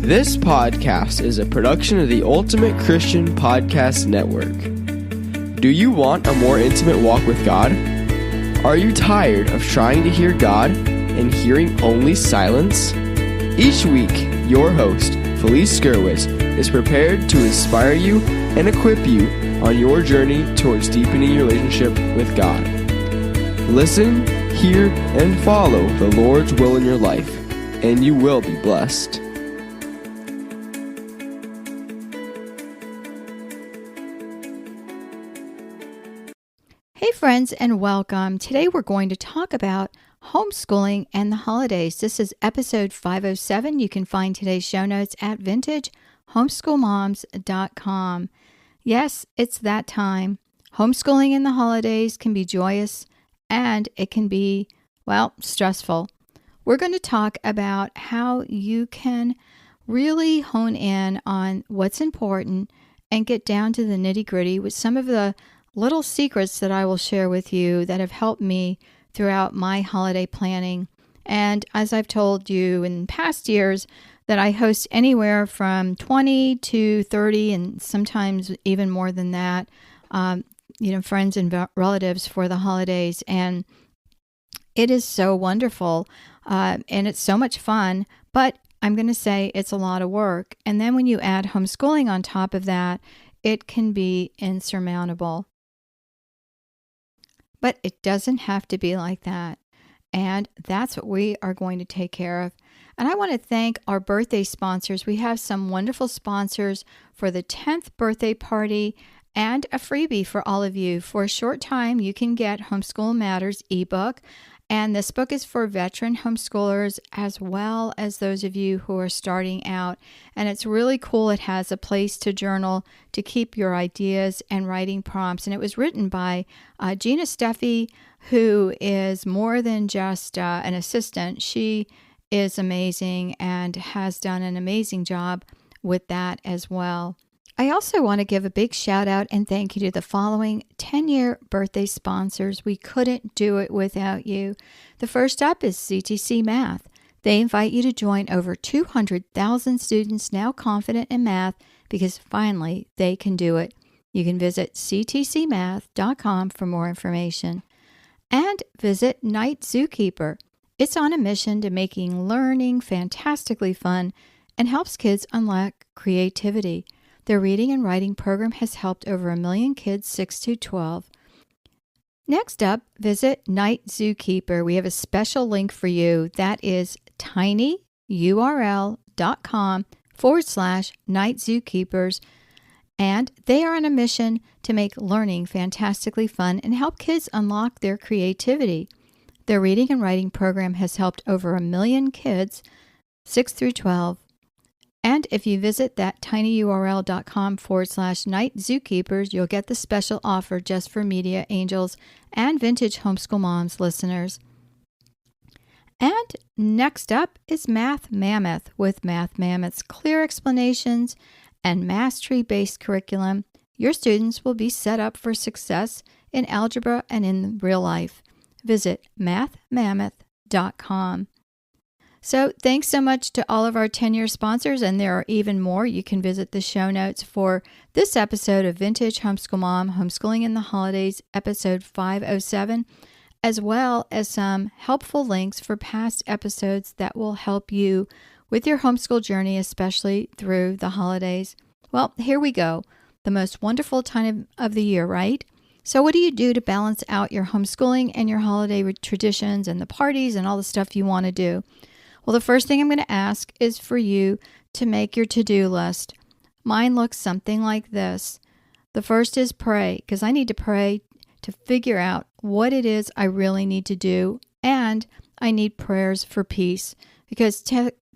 This podcast is a production of the Ultimate Christian Podcast Network. Do you want a more intimate walk with God? Are you tired of trying to hear God and hearing only silence? Each week, your host, Felice is prepared to inspire you and equip you on your journey towards deepening your relationship with God. Listen, hear, and follow the Lord's will in your life, and you will be blessed. Hey friends, and welcome. Today we're going to talk about homeschooling and the holidays. This is episode 507. You can find today's show notes at vintagehomeschoolmoms.com. Yes, it's that time. Homeschooling in the holidays can be joyous and it can be, stressful. We're going to talk about how you can really hone in on what's important and get down to the nitty-gritty with some of the little secrets that I will share with you that have helped me throughout my holiday planning. And as I've told you in past years, that I host anywhere from 20 to 30 and sometimes even more than that, friends and relatives for the holidays. And it is so wonderful and it's so much fun, but I'm going to say it's a lot of work. And then when you add homeschooling on top of that, it can be insurmountable. But it doesn't have to be like that. And that's what we are going to take care of. And I want to thank our birthday sponsors. We have some wonderful sponsors for the 10th birthday party and a freebie for all of you. For a short time, you can get Homeschool Matters ebook. And this book is for veteran homeschoolers as well as those of you who are starting out. And it's really cool. It has a place to journal to keep your ideas and writing prompts. And it was written by Gina Steffi, who is more than just an assistant. She is amazing and has done an amazing job with that as well. I also want to give a big shout out and thank you to the following 10-year birthday sponsors. We couldn't do it without you. The first up is CTC Math. They invite you to join over 200,000 students now confident in math because finally they can do it. You can visit ctcmath.com for more information. And visit Night Zookeeper. It's on a mission to making learning fantastically fun and helps kids unlock creativity. Their reading and writing program has helped over 1 million kids 6 to 12. Next up, visit Night Zookeeper. We have a special link for you. That is tinyurl.com/Night Zookeepers. And they are on a mission to make learning fantastically fun and help kids unlock their creativity. Their reading and writing program has helped over 1 million kids 6 through 12. And if you visit that tinyurl.com/Night Zookeepers, you'll get the special offer just for Media Angels and Vintage Homeschool Moms listeners. And next up is Math Mammoth. With Math Mammoth's clear explanations and mastery-based curriculum, your students will be set up for success in algebra and in real life. Visit mathmammoth.com. So thanks so much to all of our 10-year sponsors, and there are even more. You can visit the show notes for this episode of Vintage Homeschool Mom, Homeschooling in the Holidays, episode 507, as well as some helpful links for past episodes that will help you with your homeschool journey, especially through the holidays. Well, here we go. The most wonderful time of the year, right? So what do you do to balance out your homeschooling and your holiday traditions and the parties and all the stuff you want to do? Well, the first thing I'm going to ask is for you to make your to-do list. Mine looks something like this. The first is pray, because I need to pray to figure out what it is I really need to do, and I need prayers for peace, because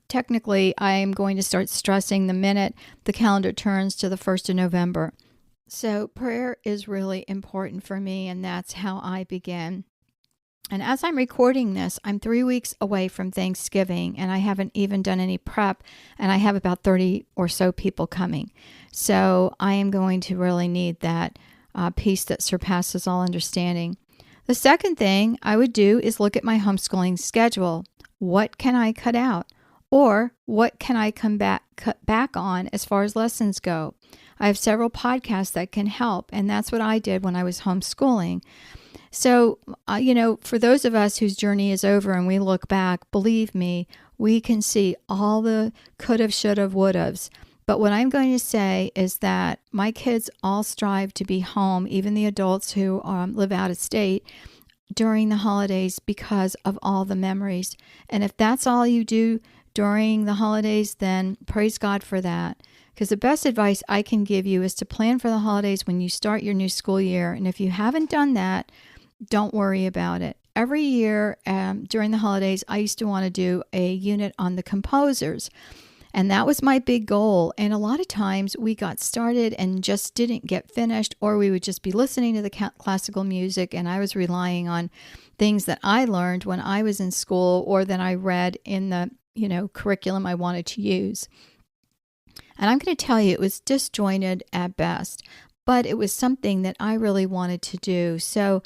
technically I am going to start stressing the minute the calendar turns to the 1st of November. So prayer is really important for me, and that's how I begin. And as I'm recording this, I'm 3 weeks away from Thanksgiving, and I haven't even done any prep, and I have about 30 or so people coming. So I am going to really need that peace that surpasses all understanding. The second thing I would do is look at my homeschooling schedule. What can I cut out? Or what can I cut back on as far as lessons go? I have several podcasts that can help, and that's what I did when I was homeschooling. So, for those of us whose journey is over and we look back, believe me, we can see all the could have, should have, would haves. But what I'm going to say is that my kids all strive to be home, even the adults who live out of state, during the holidays because of all the memories. And if that's all you do during the holidays, then praise God for that. Because the best advice I can give you is to plan for the holidays when you start your new school year. And if you haven't done that, don't worry about it. Every year during the holidays, I used to want to do a unit on the composers. And that was my big goal. And a lot of times we got started and just didn't get finished, or we would just be listening to the classical music. And I was relying on things that I learned when I was in school or that I read in the curriculum I wanted to use. And I'm going to tell you, it was disjointed at best, but it was something that I really wanted to do. So,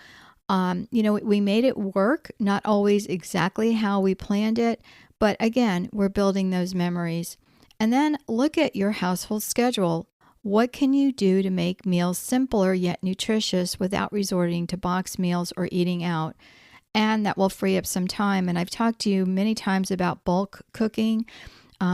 we made it work, not always exactly how we planned it, but again, we're building those memories. And then look at your household schedule. What can you do to make meals simpler yet nutritious without resorting to box meals or eating out? And that will free up some time. And I've talked to you many times about bulk cooking.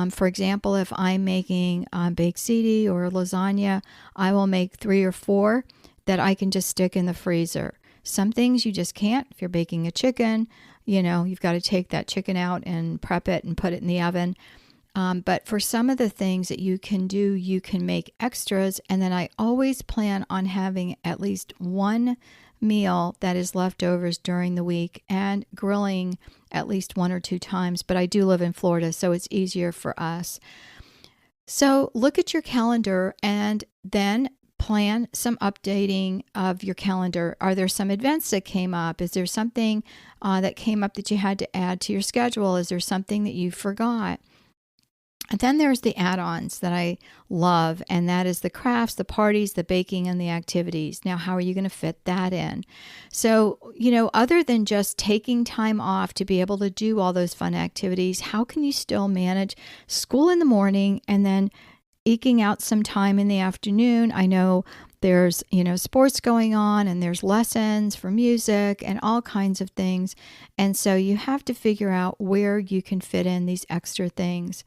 For example, if I'm making baked ziti or lasagna, I will make 3 or 4 that I can just stick in the freezer. Some things you just can't. If you're baking a chicken, you've got to take that chicken out and prep it and put it in the oven. But for some of the things that you can do, you can make extras. And then I always plan on having at least one meal that is leftovers during the week and grilling at least 1 or 2 times. But I do live in Florida, so it's easier for us. So look at your calendar and then plan some updating of your calendar. Are there some events that came up? Is there something that came up that you had to add to your schedule? Is there something that you forgot? And then there's the add-ons that I love, and that is the crafts, the parties, the baking, and the activities. Now, how are you going to fit that in? So, other than just taking time off to be able to do all those fun activities, how can you still manage school in the morning and then eking out some time in the afternoon? I know there's, sports going on and there's lessons for music and all kinds of things. And so you have to figure out where you can fit in these extra things.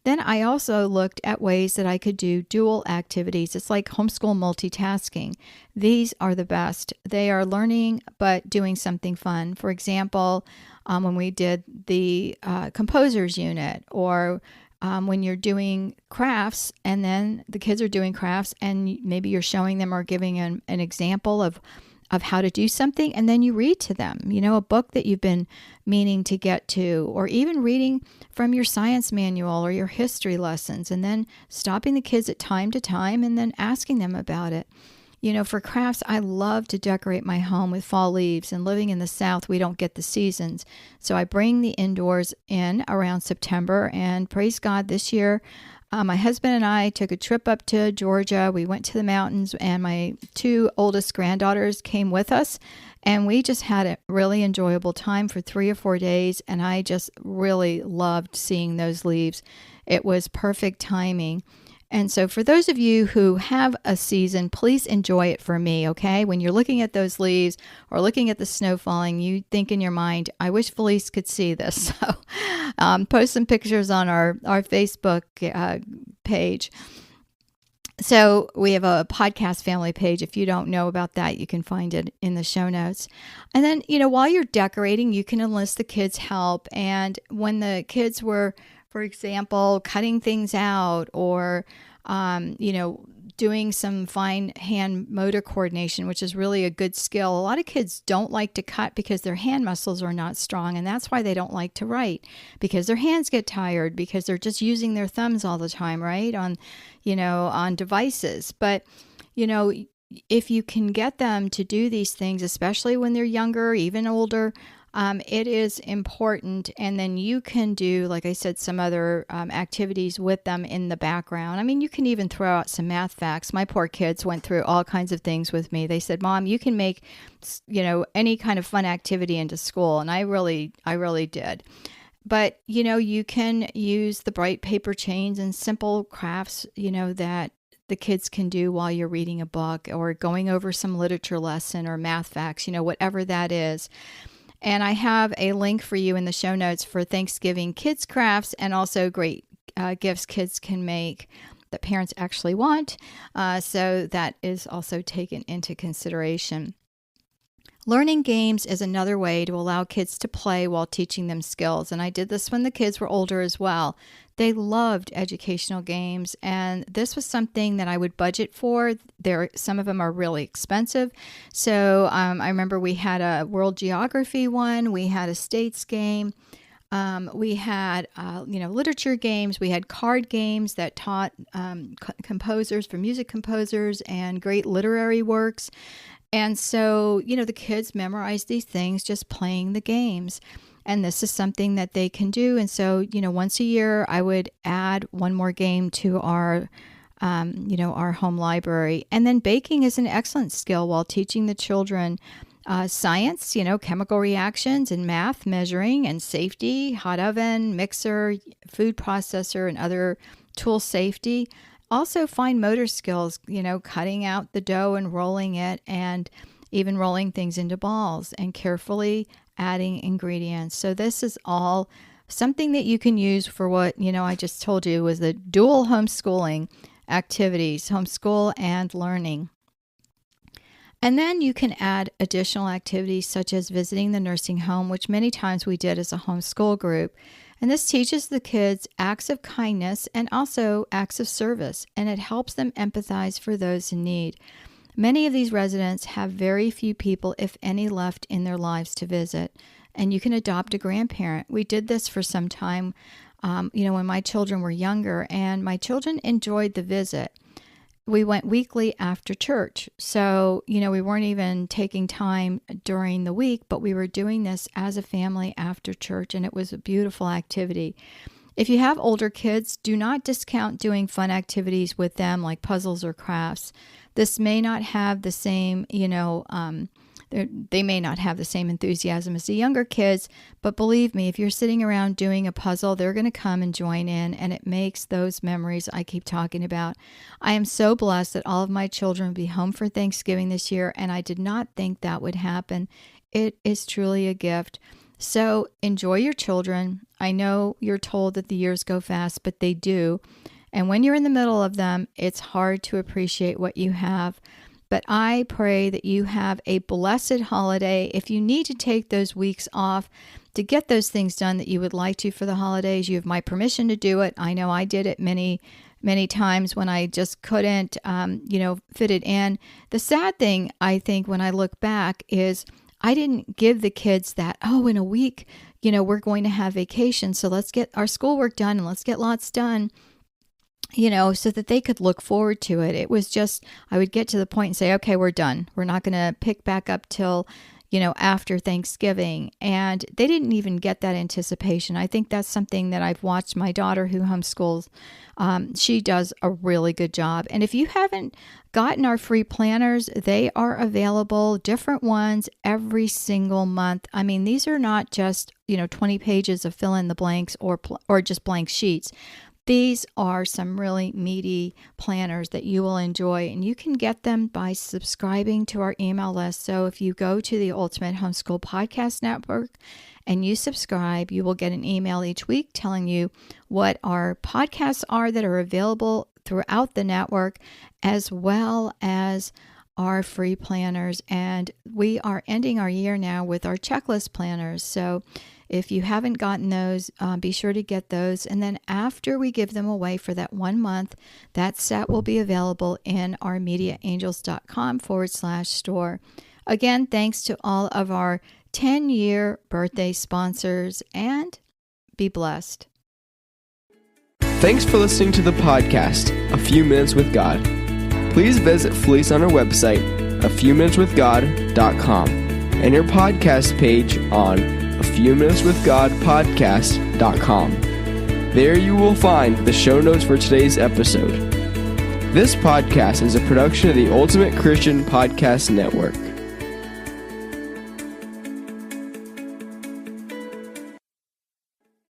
Then I also looked at ways that I could do dual activities. It's like homeschool multitasking. These are the best. They are learning, but doing something fun. For example, when we did the composers unit, or when you're doing crafts and then the kids are doing crafts and maybe you're showing them or giving an example of how to do something, and then you read to them, a book that you've been meaning to get to, or even reading from your science manual or your history lessons, and then stopping the kids at time to time and then asking them about it. For crafts, I love to decorate my home with fall leaves, and living in the South, we don't get the seasons. So I bring the indoors in around September, and praise God, this year, my husband and I took a trip up to Georgia. We went to the mountains, and my 2 oldest granddaughters came with us, and we just had a really enjoyable time for 3 or 4 days, and I just really loved seeing those leaves. It was perfect timing. And so for those of you who have a season, please enjoy it for me, okay? When you're looking at those leaves or looking at the snow falling, you think in your mind, I wish Felice could see this. So post some pictures on our Facebook page. So we have a podcast family page. If you don't know about that, you can find it in the show notes. And then, while you're decorating, you can enlist the kids' help. And when the kids were, for example, cutting things out or, doing some fine hand motor coordination, which is really a good skill. A lot of kids don't like to cut because their hand muscles are not strong. And that's why they don't like to write, because their hands get tired because they're just using their thumbs all the time, right? On devices. But, if you can get them to do these things, especially when they're younger, even older, it is important. And then you can do, like I said, some other activities with them in the background. I mean, you can even throw out some math facts. My poor kids went through all kinds of things with me. They said, Mom, you can make, any kind of fun activity into school. And I really did. But, you can use the bright paper chains and simple crafts, that the kids can do while you're reading a book or going over some literature lesson or math facts, whatever that is. And I have a link for you in the show notes for Thanksgiving kids crafts and also great gifts kids can make that parents actually want. So that is also taken into consideration. Learning games is another way to allow kids to play while teaching them skills. And I did this when the kids were older as well. They loved educational games, and this was something that I would budget for. Some of them are really expensive. So I remember we had a world geography one. We had a states game. We had, literature games. We had card games that taught composers for music composers and great literary works. And so, the kids memorize these things just playing the games. And this is something that they can do. And so, once a year, I would add one more game to our home library. And then baking is an excellent skill while teaching the children science, chemical reactions and math, measuring and safety, hot oven, mixer, food processor, and other tool safety. Also fine motor skills, cutting out the dough and rolling it and even rolling things into balls and carefully adding ingredients. So this is all something that you can use for what, I just told you was the dual homeschooling activities, homeschool and learning. And then you can add additional activities such as visiting the nursing home, which many times we did as a homeschool group. And this teaches the kids acts of kindness and also acts of service, and it helps them empathize for those in need. Many of these residents have very few people, if any, left in their lives to visit, and you can adopt a grandparent. We did this for some time, when my children were younger, and my children enjoyed the visit. We went weekly after church. So, we weren't even taking time during the week, but we were doing this as a family after church, and it was a beautiful activity. If you have older kids, do not discount doing fun activities with them like puzzles or crafts. This may not have the same, they may not have the same enthusiasm as the younger kids, but believe me, if you're sitting around doing a puzzle, they're going to come and join in, and it makes those memories I keep talking about. I am so blessed that all of my children will be home for Thanksgiving this year, and I did not think that would happen. It is truly a gift. So enjoy your children. I know you're told that the years go fast, but they do. And when you're in the middle of them, it's hard to appreciate what you have. But I pray that you have a blessed holiday. If you need to take those weeks off to get those things done that you would like to for the holidays, you have my permission to do it. I know I did it many times when I just couldn't, fit it in. The sad thing, I think, when I look back is I didn't give the kids that, in a week, we're going to have vacation. So let's get our schoolwork done and let's get lots done. So that they could look forward to it. It was just, I would get to the point and say, okay, we're done. We're not going to pick back up till, after Thanksgiving. And they didn't even get that anticipation. I think that's something that I've watched my daughter who homeschools. She does a really good job. And if you haven't gotten our free planners, they are available, different ones every single month. I mean, these are not just, 20 pages of fill in the blanks or just blank sheets. These are some really meaty planners that you will enjoy, and you can get them by subscribing to our email list. So if you go to the Ultimate Homeschool Podcast Network and you subscribe, you will get an email each week telling you what our podcasts are that are available throughout the network, as well as our free planners. And we are ending our year now with our checklist planners. So if you haven't gotten those, be sure to get those. And then after we give them away for that 1 month, that set will be available in our mediaangels.com/store. Again, thanks to all of our 10-year birthday sponsors, and be blessed. Thanks for listening to the podcast, A Few Minutes with God. Please visit Felice on our website, afewminuteswithgod.com, and your podcast page on afewminuteswithgodpodcast.com. There you will find the show notes for today's episode. This podcast is a production of the Ultimate Christian Podcast Network.